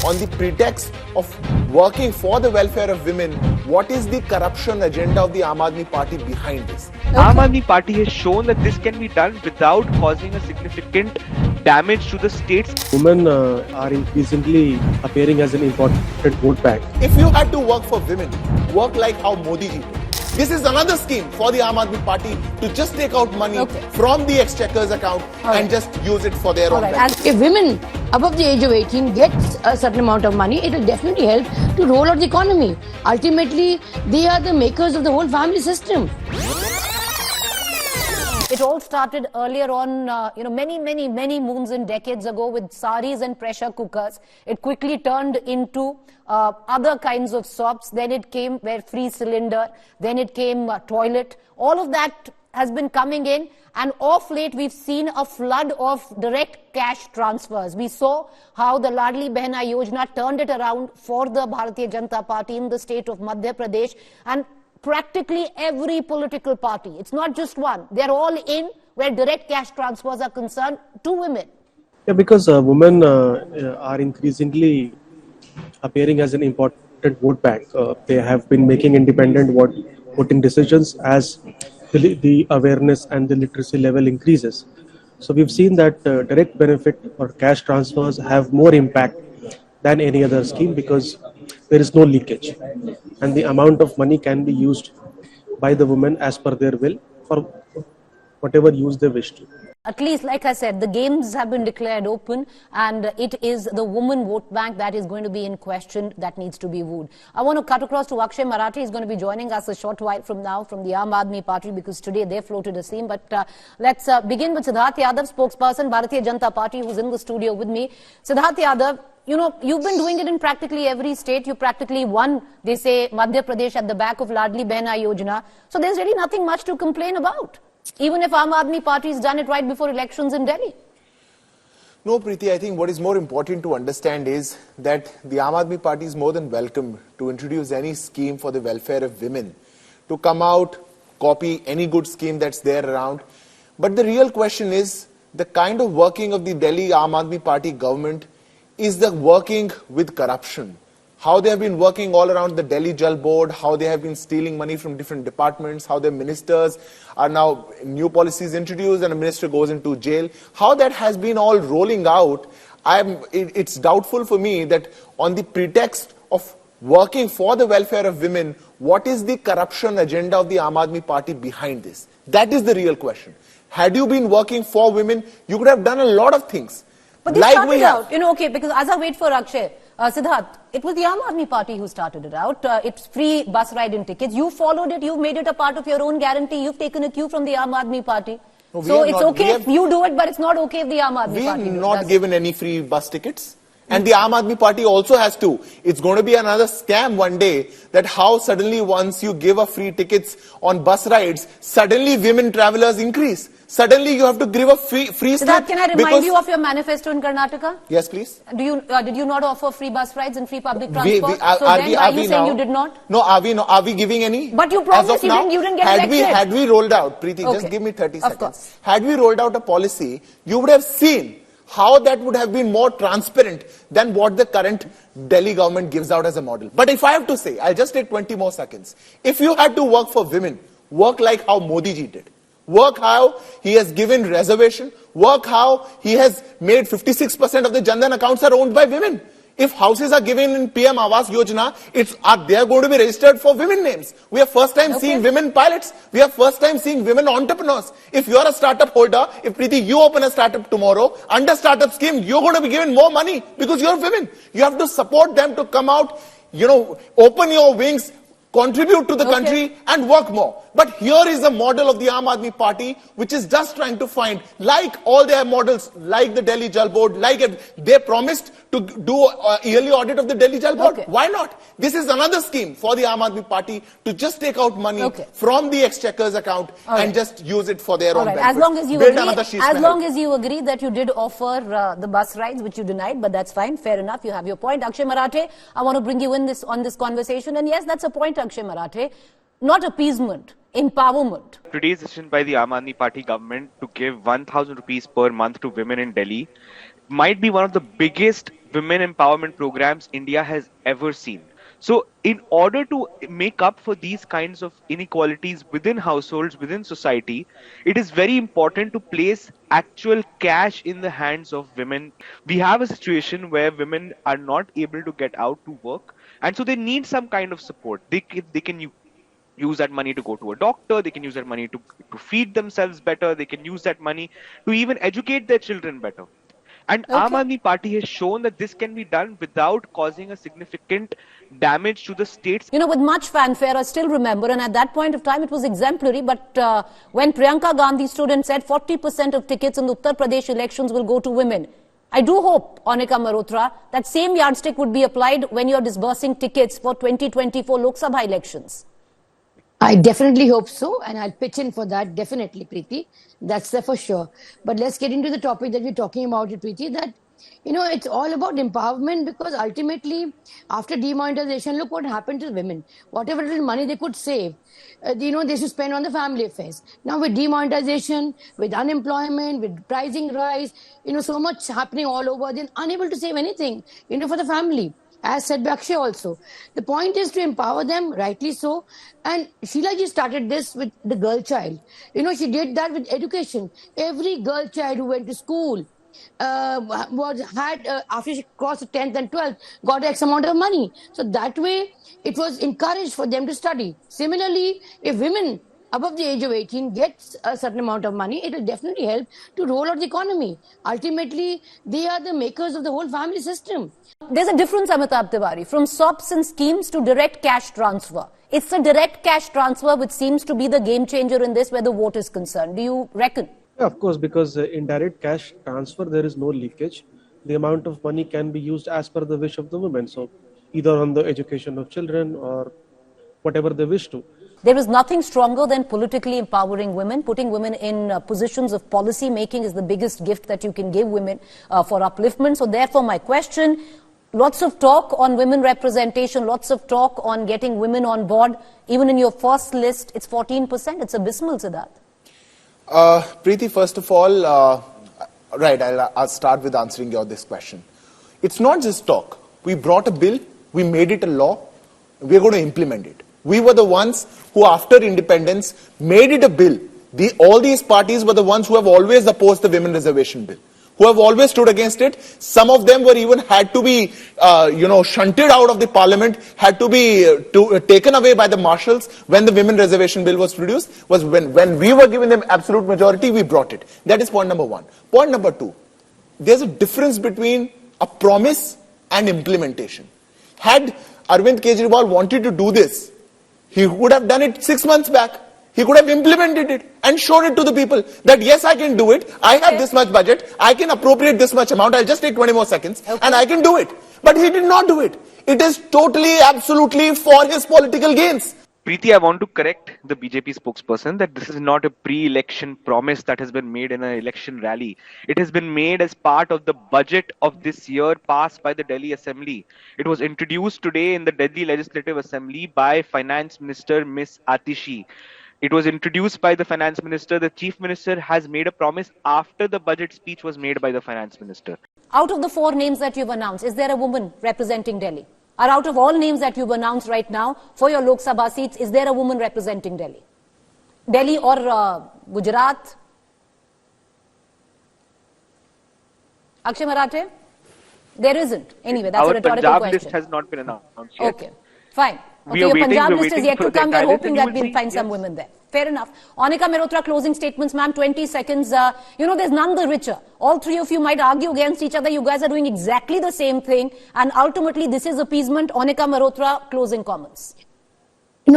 on the pretext of working for the welfare of women, what is the corruption agenda of the Aam Aadmi Party behind this? Aam Aadmi Party has shown that this can be done without causing a significant damage to the state's. Women are increasingly appearing as an important vote bank. If you had to work for women, work like how Modi ji did. This is another scheme for the Aam Aadmi Party to just take out money from the exchequer's account and just use it for their own benefit. If women above the age of 18 gets a certain amount of money, it will definitely help to roll out the economy. Ultimately, they are the makers of the whole family system. It all started earlier on, many moons and decades ago with saris and pressure cookers. It quickly turned into other kinds of soaps. Then it came free cylinder. Then it came toilet. All of that has been coming in. And of late, we've seen a flood of direct cash transfers. We saw how the Ladli Behna Yojana turned it around for the Bharatiya Janata Party in the state of Madhya Pradesh. And practically every political party, it's not just one, they're all in where direct cash transfers are concerned to women. Yeah, because women are increasingly appearing as an important vote bank. They have been making independent voting decisions as the awareness and the literacy level increases. So we've seen that direct benefit or cash transfers have more impact than any other scheme because there is no leakage and the amount of money can be used by the women as per their will for whatever use they wish to. At least, like I said, the games have been declared open and it is the woman vote bank that is going to be in question that needs to be wooed. I want to cut across to Akshay Marathe. He's going to be joining us a short while from now from the Aam Aadmi Party because today they floated a theme. But let's begin with Siddharth Yadav, spokesperson, Bharatiya Janata Party, who's in the studio with me. Siddharth Yadav, you've been doing it in practically every state. You practically won, they say, Madhya Pradesh at the back of Ladli Behna Yojana. So there's really nothing much to complain about, even if Aam Aadmi Party has done it right before elections in Delhi. No, Preeti, I think what is more important to understand is that the Aam Aadmi Party is more than welcome to introduce any scheme for the welfare of women, to come out, copy any good scheme that's there around. But the real question is the kind of working of the Delhi Aam Aadmi Party government is the working with corruption. How they have been working all around the Delhi Jal Board, how they have been stealing money from different departments, how their ministers are now new policies introduced and a minister goes into jail. How that has been all rolling out, it's doubtful for me that on the pretext of working for the welfare of women, what is the corruption agenda of the Aam Aadmi Party behind this? That is the real question. Had you been working for women, you could have done a lot of things. But they started out, because as I wait for Akshay, Siddharth, it was the Aam Aadmi Party who started it out. It's free bus ride and tickets. You followed it. You've made it a part of your own guarantee. You've taken a cue from the Aam Aadmi Party. No, so it's okay if you do it, but it's not okay if the Aam Aadmi Party does it. We have not given any free bus tickets. And the Aam Aadmi Party also has to. It's going to be another scam one day that how suddenly once you give a free tickets on bus rides, suddenly women travelers increase. Suddenly you have to give a free Siddharth, can I remind you of your manifesto in Karnataka? Yes, please. Did you not offer free bus rides and free public transport? Why are you saying you did not? No, are we giving any? But you promised you didn't get elected. Had we rolled out, Preeti, just give me 30 seconds. Course. Had we rolled out a policy, you would have seen how that would have been more transparent than what the current Delhi government gives out as a model. But if I have to say, I'll just take 20 more seconds. If you had to work for women, work like how Modi ji did. Work how he has given reservation. Work how he has made 56% of the Jandan accounts are owned by women. If houses are given in PM Awas Yojana, they are going to be registered for women names. We are first time seeing women pilots. We are first time seeing women entrepreneurs. If you are a startup holder, if Preeti, you open a startup tomorrow, under startup scheme, you're going to be given more money because you're women. You have to support them to come out, open your wings, contribute to the country and work more. But here is a model of the Aam Aadmi Party which is just trying to find, like all their models, like the Delhi Jal Board, they promised to do a yearly audit of the Delhi Jal Board. Why not? This is another scheme for the Aam Aadmi Party to just take out money from the exchequer's account and just use it for their own benefit. As long as you agree that you did offer the bus rides, which you denied, but that's fine, fair enough, you have your point. Akshay Marathe, I want to bring you in on this conversation, and yes, that's a point, Akshay Marathe, not appeasement. Empowerment. Today's decision by the Aam Aadmi Party government to give 1,000 rupees per month to women in Delhi might be one of the biggest women empowerment programs India has ever seen. So, in order to make up for these kinds of inequalities within households, within society, it is very important to place actual cash in the hands of women. We have a situation where women are not able to get out to work, and so they need some kind of support. They can use that money to go to a doctor, they can use that money to feed themselves better, they can use that money to even educate their children better. And Aam Okay. Aadmi Party has shown that this can be done without causing a significant damage to the state's. You know, with much fanfare, I still remember, and at that point of time, it was exemplary. But when Priyanka Gandhi stood and said 40% of tickets in the Uttar Pradesh elections will go to women, I do hope, Onika Mehrotra, that same yardstick would be applied when you're disbursing tickets for 2024 Lok Sabha elections. I definitely hope so, and I'll pitch in for that, definitely, Preeti. That's there for sure. But let's get into the topic that we're talking about, Preeti, that, it's all about empowerment, because ultimately, after demonetization, look what happened to women. Whatever little money they could save, they should spend on the family affairs. Now with demonetization, with unemployment, with pricing rise, so much happening all over, they're unable to save anything, for the family. As said by Akshay also. The point is to empower them, rightly so. And Sheila ji started this with the girl child. She did that with education. Every girl child who went to school, after she crossed the 10th and 12th, got X amount of money. So that way, it was encouraged for them to study. Similarly, if women above the age of 18 gets a certain amount of money, it will definitely help to roll out the economy. Ultimately, they are the makers of the whole family system. There's a difference, Amithabh Tiwari, from SOPs and schemes to direct cash transfer. It's the direct cash transfer which seems to be the game changer in this where the vote is concerned. Do you reckon? Yeah, of course, because in direct cash transfer, there is no leakage. The amount of money can be used as per the wish of the women. So either on the education of children or whatever they wish to. There is nothing stronger than politically empowering women. Putting women in positions of policy making is the biggest gift that you can give women for upliftment. So therefore, my question, lots of talk on women representation, lots of talk on getting women on board. Even in your first list, it's 14%. It's abysmal, Siddharth. Preeti, first of all, I'll start with answering this question. It's not just talk. We brought a bill, we made it a law, we're going to implement it. We were the ones who, after independence, made it a bill. All these parties were the ones who have always opposed the women reservation bill, who have always stood against it. Some of them were even had to be, shunted out of the parliament, had to be taken away by the marshals when the women reservation bill was produced. Was when we were given them absolute majority, we brought it. That is point number one. Point number two, there's a difference between a promise and implementation. Had Arvind Kejriwal wanted to do this, he would have done it 6 months back. He could have implemented it and shown it to the people that yes, I can do it. I have this much budget. I can appropriate this much amount. I'll just take 20 more seconds and I can do it. But he did not do it. It is totally, absolutely for his political gains. Preeti, I want to correct the BJP spokesperson that this is not a pre-election promise that has been made in an election rally. It has been made as part of the budget of this year passed by the Delhi Assembly. It was introduced today in the Delhi Legislative Assembly by Finance Minister Ms. Atishi. It was introduced by the Finance Minister. The Chief Minister has made a promise after the budget speech was made by the Finance Minister. Out of the 4 names that you've announced, is there a woman representing Delhi? Or out of all names that you've announced right now for your Lok Sabha seats, is there a woman representing Delhi? Delhi or Gujarat? Akshay Marathe? There isn't. Anyway, that's a rhetorical Punjab question. list has not been announced yet. Okay, fine. Okay, Your Punjab list is waiting yet for to the come. We're entire list, hoping and that you will we'll find see, some yes. women there. Fair enough. Onika Mehrotra, closing statements, ma'am, 20 seconds. There's none the richer. All three of you might argue against each other. You guys are doing exactly the same thing. And ultimately, this is appeasement. Onika Mehrotra, closing comments.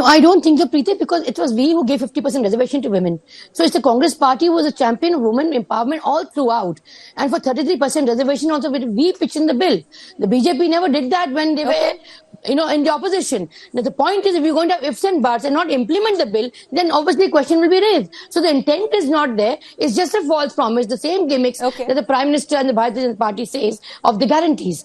I don't think so, Preeti, because it was we who gave 50% reservation to women. So it's the Congress party who was a champion of women empowerment all throughout. And for 33% reservation also, we pitched in the bill. The BJP never did that when they were, in the opposition. Now the point is, if you're going to have ifs and buts and not implement the bill, then obviously question will be raised. So the intent is not there. It's just a false promise, the same gimmicks that the Prime Minister and the Bharatiya Janata Party says of the guarantees.